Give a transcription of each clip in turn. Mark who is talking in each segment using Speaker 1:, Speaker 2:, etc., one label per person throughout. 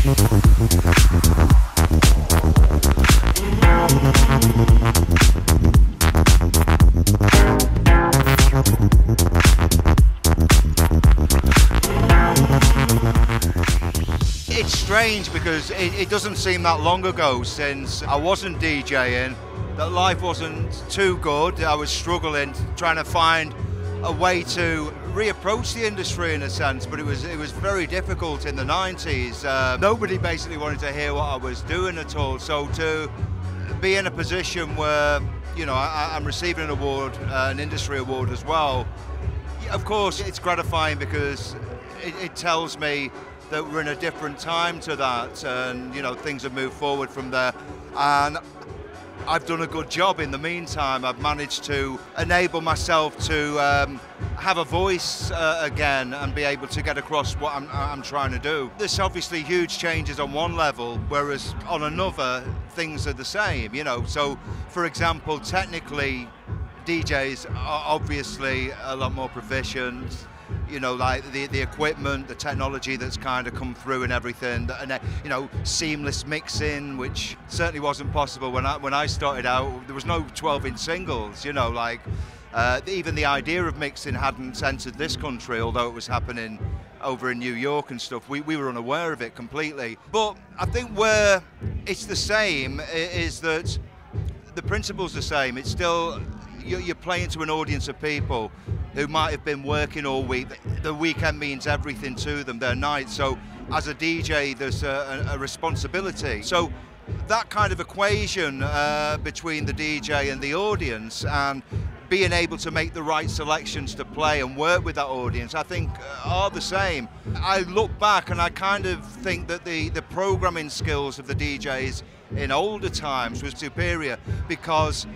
Speaker 1: It's strange because it doesn't seem that long ago since I wasn't DJing, that life wasn't too good. I was struggling, trying to find a way to reapproach the industry in a sense, but it was very difficult in the 90s. Nobody basically wanted to hear what I was doing at all. So to be in a position where, you know, I'm receiving an award, an industry award as well, of course it's gratifying because it tells me that we're in a different time to that, and you know, things have moved forward from there. And I've done a good job in the meantime. I've managed to enable myself to have a voice again and be able to get across what I'm trying to do. There's obviously huge changes on one level, whereas on another things are the same, you know. So for example, technically DJs are obviously a lot more proficient. You know, like the equipment, the technology that's kind of come through and everything, and you know, seamless mixing, which certainly wasn't possible when I started out. There was no 12-inch singles, you know, like even the idea of mixing hadn't entered this country, although it was happening over in New York and stuff. We were unaware of it completely. But I think where it's the same is that the principle's the same. It's still, you're playing to an audience of people who might have been working all week. The weekend means everything to them, their night. So as a DJ, there's a responsibility. So that kind of equation between the DJ and the audience, and being able to make the right selections to play and work with that audience, I think are the same. I look back and I kind of think that the programming skills of the DJs in older times was superior, because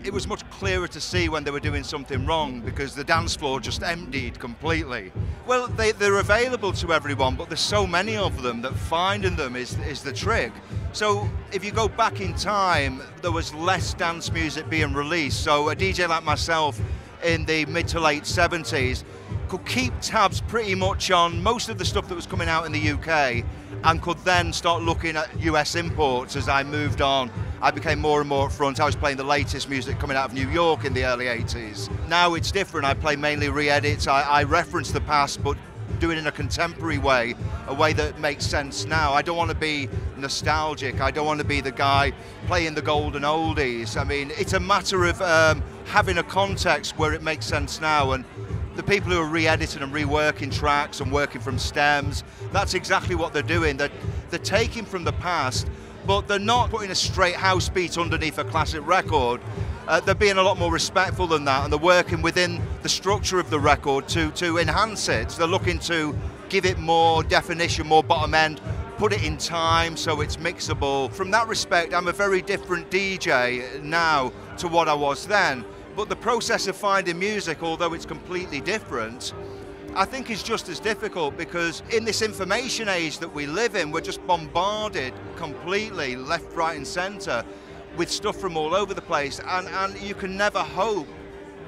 Speaker 1: it was much clearer to see when they were doing something wrong, because the dance floor just emptied completely. Well, they're available to everyone, but there's so many of them that finding them is the trick. So if you go back in time, there was less dance music being released. So a DJ like myself in the mid to late 70s could keep tabs pretty much on most of the stuff that was coming out in the UK, and could then start looking at US imports. As I moved on, I became more and more upfront. I was playing the latest music coming out of New York in the early 80s. Now it's different. I play mainly re-edits. I reference the past, but do it in a contemporary way, a way that makes sense now. I don't want to be nostalgic. I don't want to be the guy playing the golden oldies. I mean, it's a matter of having a context where it makes sense now. And the people who are re-editing and reworking tracks and working from stems, that's exactly what they're doing. They're taking from the past, but they're not putting a straight house beat underneath a classic record. They're being a lot more respectful than that, and they're working within the structure of the record to enhance it. They're looking to give it more definition, more bottom end, put it in time so it's mixable. From that respect, I'm a very different DJ now to what I was then. But the process of finding music, although it's completely different, I think is just as difficult, because in this information age that we live in, we're just bombarded completely, left, right and centre, with stuff from all over the place, and you can never hope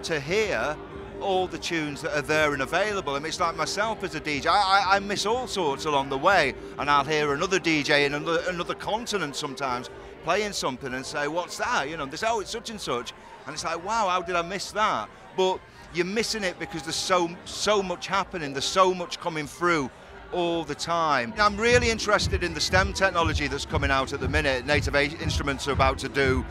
Speaker 1: to hear all the tunes that are there and available. I mean, it's like myself as a DJ, I miss all sorts along the way, and I'll hear another DJ in another continent sometimes playing something and say, what's that? You know, they say, oh, it's such and such. And it's like, wow, how did I miss that? But you're missing it because there's so much happening, there's so much coming through all the time. I'm really interested in the stem technology that's coming out at the minute. Native Instruments are about to do,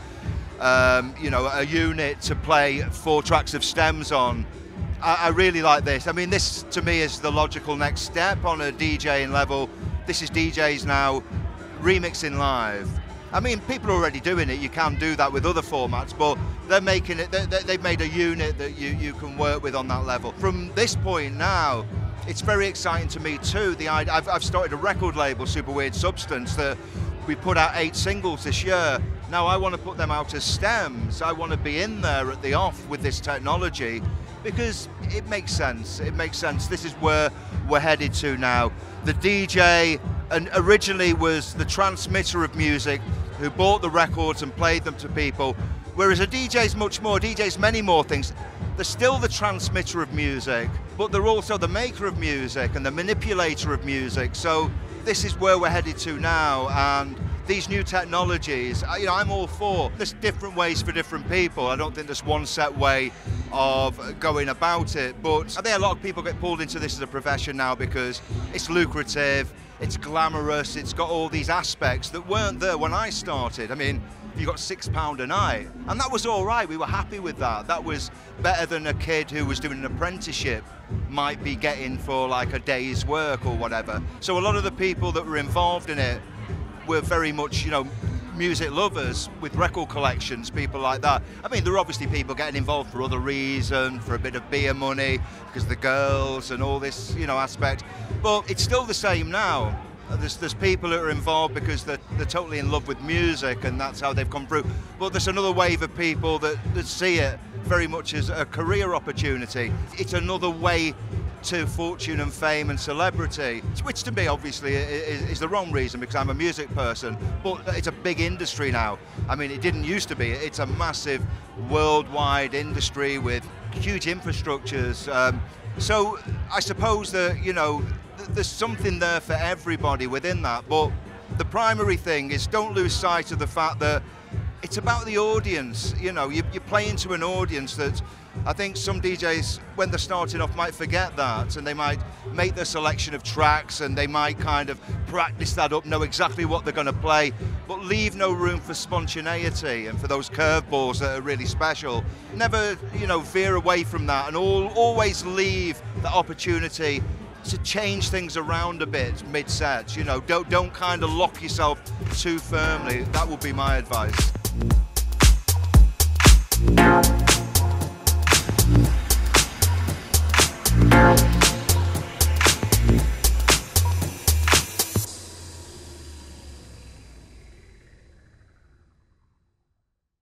Speaker 1: you know, a unit to play 4 tracks of stems on. I really like this. I mean, this to me is the logical next step on a DJing level. This is DJs now remixing live. I mean, people are already doing it. You can do that with other formats, but they're making it. They've made a unit that you can work with on that level. From this point now, it's very exciting to me too. I've started a record label, Super Weird Substance, that we put out 8 singles this year. Now I want to put them out as stems. I want to be in there at the off with this technology, because it makes sense. It makes sense. This is where we're headed to now. The DJ and originally was the transmitter of music, who bought the records and played them to people, whereas a DJ's much more. DJ's many more things. They're still the transmitter of music, but they're also the maker of music and the manipulator of music. So this is where we're headed to now, and these new technologies, I'm all for. There's different ways for different people. I don't think there's one set way of going about it, but I think a lot of people get pulled into this as a profession now because it's lucrative, it's glamorous, it's got all these aspects that weren't there when I started. I mean, you got £6 a night, and that was all right. We were happy with that. That was better than a kid who was doing an apprenticeship might be getting for like a day's work or whatever. So a lot of the people that were involved in it were very much, music lovers with record collections, people like that. I mean, there are obviously people getting involved for other reasons, for a bit of beer money, because of the girls and all this, aspect. But it's still the same now. There's people that are involved because they're totally in love with music, and that's how they've come through. But there's another wave of people that see it very much as a career opportunity. It's another way to fortune and fame and celebrity, which to me obviously is the wrong reason because I'm a music person, but it's a big industry now. I mean, it didn't used to be. It's a massive worldwide industry with huge infrastructures. So I suppose that, there's something there for everybody within that, but the primary thing is don't lose sight of the fact that it's about the audience. You're playing to an audience that I think some DJs, when they're starting off, might forget that, and they might make their selection of tracks and they might kind of practice that up, know exactly what they're going to play, but leave no room for spontaneity and for those curveballs that are really special. Never, veer away from that, and always leave the opportunity to change things around a bit mid-set. Don't kind of lock yourself too firmly. That would be my advice.